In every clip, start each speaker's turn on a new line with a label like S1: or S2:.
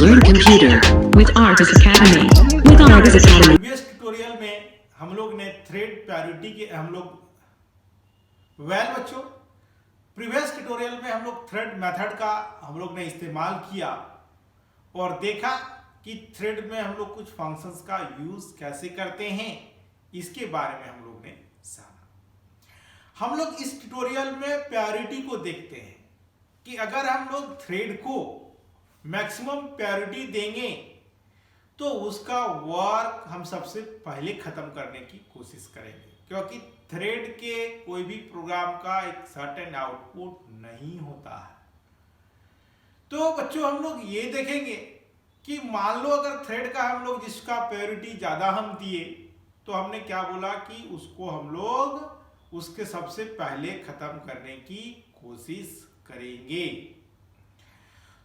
S1: learn computer with Argus Academy. With Argus Academy.
S2: Previous tutorial में हम लोग ने थ्रेड प्रायोरिटी के बच्चों प्रीवियस ट्यूटोरियल में हम लोग थ्रेड मेथड का हम लोग ने इस्तेमाल किया और देखा कि थ्रेड में हम लोग कुछ फंक्शंस का यूज कैसे करते हैं, इसके बारे में हम लोग ने जाना। हम लोग इस ट्यूटोरियल में प्रायोरिटी को देखते हैं कि अगर हम लोग थ्रेड को मैक्सिमम प्रायोरिटी देंगे तो उसका वर्क हम सबसे पहले खत्म करने की कोशिश करेंगे, क्योंकि थ्रेड के कोई भी प्रोग्राम का एक सर्टेन आउटपुट नहीं होता है। तो बच्चों हम लोग ये देखेंगे कि मान लो अगर थ्रेड का हम लोग जिसका प्रायोरिटी ज्यादा हम दिए तो हमने क्या बोला कि उसको हम लोग उसके सबसे पहले खत्म करने की कोशिश करेंगे।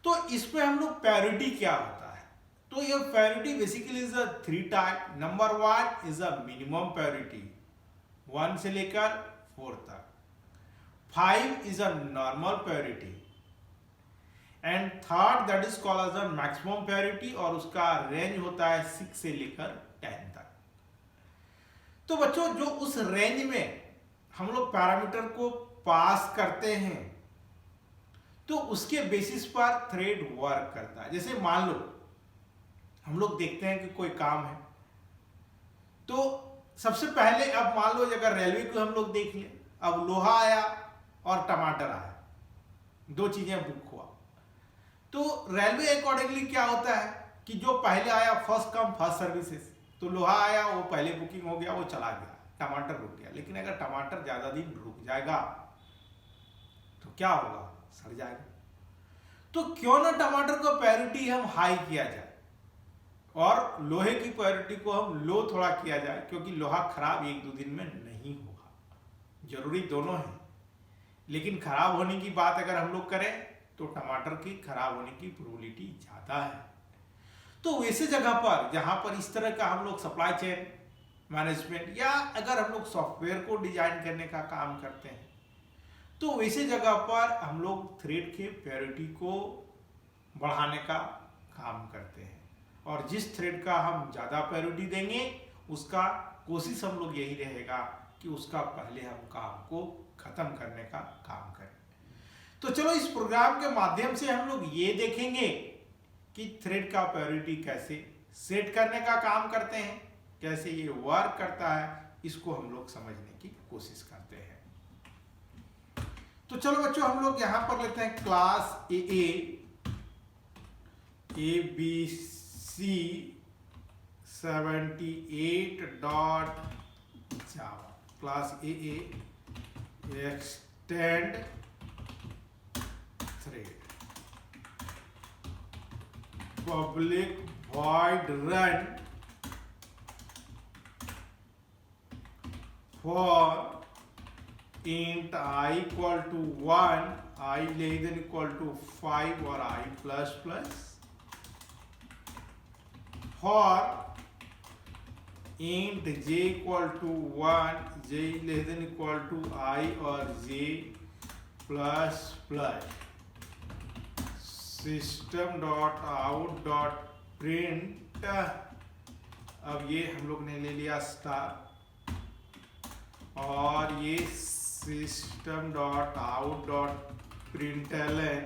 S2: तो इसमें हम लोग प्रायोरिटी क्या होता है, तो ये priority basically is a three type. Number 1 is a minimum priority 1 से लेकर 4 तक। 5 is a normal priority and third that is called as a maximum priority और उसका रेंज होता है 6 से लेकर 10 तक। तो बच्चों जो उस रेंज में हम लोग पैरामीटर को पास करते हैं तो उसके बेसिस पर थ्रेड वर्क करता है। जैसे मान लो हम लोग देखते हैं कि कोई काम है, तो सबसे पहले अब मान लो अगर रेलवे को हम लोग देख लें, अब लोहा आया और टमाटर आया, दो चीजें बुक हुआ। तो रेलवे अकॉर्डिंगली क्या होता है कि जो पहले आया फर्स्ट कम फर्स्ट सर्विसेज, तो लोहा आया वो पहले बुकिंग हो गया, वो चला गया, टमाटर रुक गया। लेकिन अगर टमाटर ज्यादा दिन रुक जाएगा तो क्या होगा, सड़ जाएगा। तो क्यों ना टमाटर को प्रायोरिटी हम हाई किया जाए और लोहे की प्रायोरिटी को हम लो थोड़ा किया जाए, क्योंकि लोहा खराब 1-2 दिन में नहीं होगा। जरूरी दोनों है, लेकिन खराब होने की बात अगर हम लोग करें तो टमाटर की खराब होने की प्रोबेबिलिटी ज्यादा है। तो वैसे जगह पर जहां पर इस तरह का हम लोग सप्लाई चेन मैनेजमेंट या अगर हम लोग सॉफ्टवेयर को डिजाइन करने का काम करते हैं, तो वैसे जगह पर हम लोग थ्रेड के प्रायोरिटी को बढ़ाने का काम करते हैं और जिस थ्रेड का हम ज़्यादा प्रायोरिटी देंगे उसका कोशिश हम लोग यही रहेगा कि उसका पहले हम काम को ख़त्म करने का काम करें। तो चलो इस प्रोग्राम के माध्यम से हम लोग ये देखेंगे कि थ्रेड का प्रायोरिटी कैसे सेट करने का काम करते हैं, कैसे ये वर्क करता है, इसको हम लोग समझने की कोशिश करते हैं। तो चलो बच्चों हम लोग यहां पर लेते हैं class ABC 78.java। Class AA extend thread public void run for int I equal to 1, I less than equal to 5 और I plus plus, for int j equal to 1, j less than equal to I और j plus plus, system dot out dot print, अब ये हम लोग ने ले लिया star और ये system dot out dot println,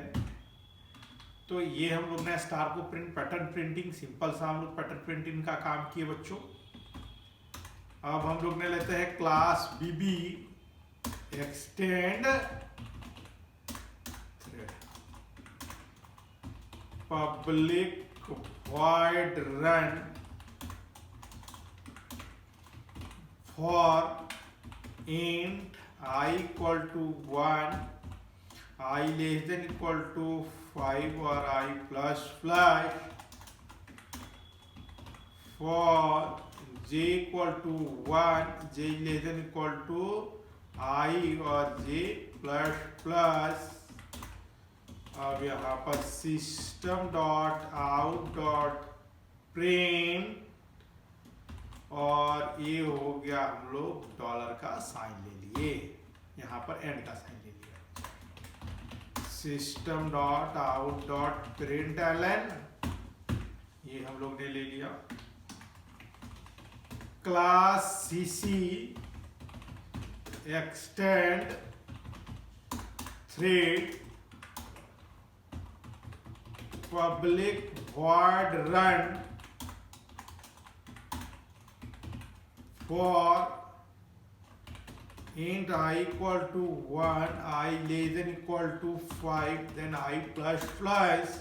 S2: तो ये हम लोग ने स्टार को प्रिंट पैटर्न प्रिंटिंग सिंपल सा हम लोग पैटर्न प्रिंटिंग का काम किए बच्चों। अब हम लोग ने लेते हैं class BB extend thread public void run for int I equal to 1, I less than equal to 5 और I plus plus, for j equal to 1, j less than equal to I और j plus plus। अब यहाँ पर system dot out dot print और ये हो गया हम लोग डॉलर का साइन ले लिए, यहाँ पर एंड का साइन ले लिया। system dot out dot println ये हम लोग ने ले लिया। Class CC extend thread public void run for int I equal to 1, I less than equal to 5, then I plus plus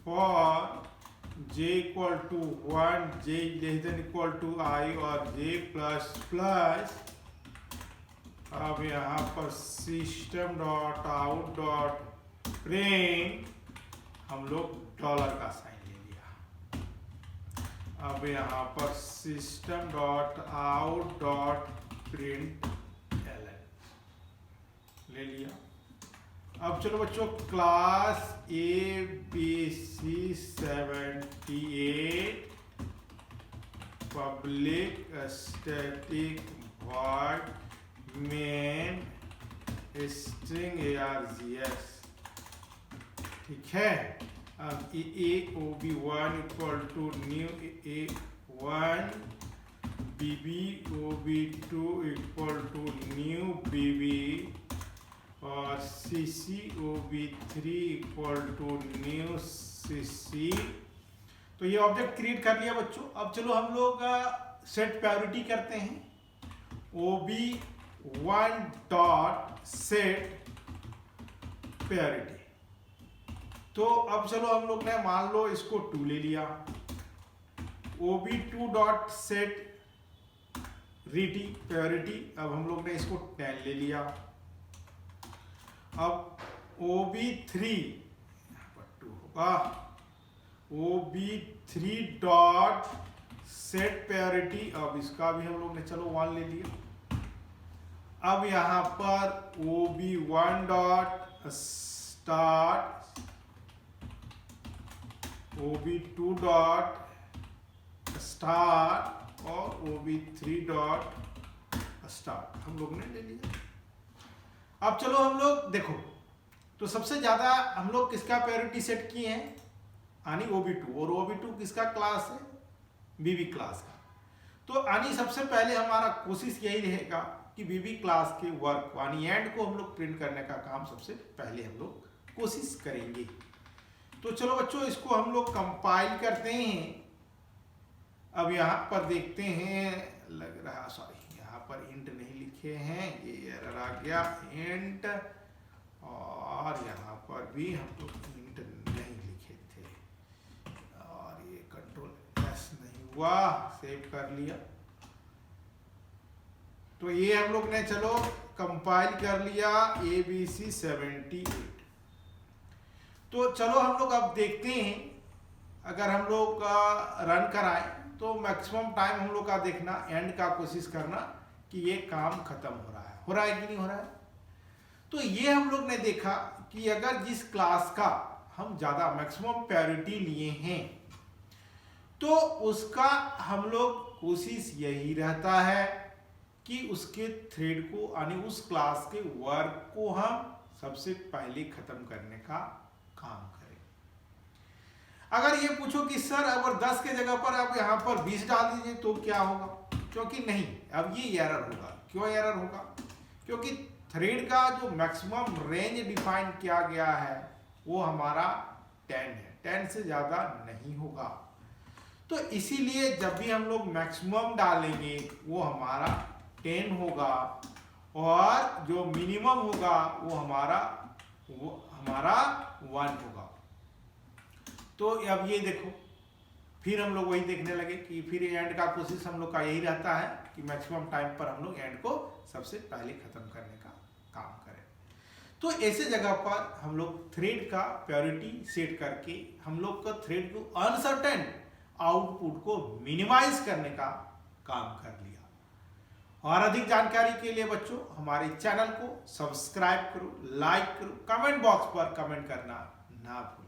S2: for j equal to 1, j less than equal to I और j plus plus। अब यहाँ पर system dot out dot print हम लोग dollar का sign ले लिया। अब यहाँ पर system dot out dot print ले लिया। अब चलो बच्चों, class ABC 78 public static void main string args, ठीक है। अब AOB1 equal to new A1, BBOB2 equal to new BB और CCOB3 equal to new CC। तो ये ऑब्जेक्ट क्रिएट कर लिया बच्चों। अब चलो हम लोग सेट प्रायोरिटी करते हैं। OB1 dot set priority. तो अब चलो हम लोग ने मान लो इसको 2 ले लिया। OB2 dot set rete priority, अब हम लोग ने इसको 10 ले लिया। अब OB3 यहाँ पर 2 होगा। OB3 डॉट सेट प्रायोरिटी, अब इसका भी हम लोग ने चलो 1 ले लिया। अब यहाँ पर OB1 dot start, OB2 dot start और OB3 डॉट स्टार्ट हम लोग ने ले लिया। अब चलो हम लोग देखो, तो सबसे ज्यादा हम लोग किसका प्रायोरिटी सेट किए हैं, यानी OB2, और OB2 किसका क्लास है, BB क्लास का। तो यानी सबसे पहले हमारा कोशिश यही रहेगा कि BB क्लास के वर्क यानी एंड को हम लोग प्रिंट करने का काम सबसे पहले हम लोग कोशिश करेंगे। तो चलो बच्चों, इसको हम लोग कंपाइल करते हैं। अब यहाँ पर देखते हैं, लग रहा सॉरी यहाँ पर इंट नहीं लिखे हैं, ये एरर आ गया इंट, और यहाँ पर भी हम लोग इंट नहीं लिखे थे और ये Ctrl+S नहीं हुआ, सेव कर लिया। तो ये हम लोग ने चलो कंपाइल कर लिया ABC 78। तो चलो हम लोग अब देखते हैं, अगर हम लोग रन कराएं तो मैक्सिमम टाइम हम लोग का देखना, एंड का कोशिश करना कि ये काम खत्म हो रहा है कि नहीं हो रहा है। तो ये हम लोग ने देखा कि अगर जिस क्लास का हम ज्यादा मैक्सिमम प्रायोरिटी लिए हैं तो उसका हम लोग कोशिश यही रहता है कि उसके थ्रेड को यानी उस क्लास के वर्क को हम सबसे पहले खत्म करने का काम करें। अगर ये पूछो कि सर अगर 10 के जगह पर आप यहाँ पर 20 डाल दीजिए तो क्या होगा, क्योंकि नहीं, अब ये एरर होगा। क्यों एरर होगा? क्योंकि थ्रेड का जो मैक्सिमम रेंज डिफाइन किया गया है वो हमारा 10 है, 10 से ज्यादा नहीं होगा। तो इसीलिए जब भी हम लोग मैक्सिमम डालेंगे वो हमारा 10 होगा और जो मिनिमम होगा वो हमारा 1 होगा। तो अब ये देखो, फिर हम लोग वही देखने लगे कि फिर एंड का कोशिश हम लोग का यही रहता है कि मैक्सिमम टाइम पर हम लोग एंड को सबसे पहले खत्म करने का काम करें। तो ऐसे जगह पर हम लोग थ्रेड का प्रायोरिटी सेट करके हम लोग का थ्रेड को अनसर्टेन आउटपुट को मिनिमाइज करने का काम कर लिया। और अधिक जानकारी के लिए बच्चों हमारे चैनल को सब्सक्राइब करो, लाइक करो, कमेंट बॉक्स पर कमेंट करना ना भूलो।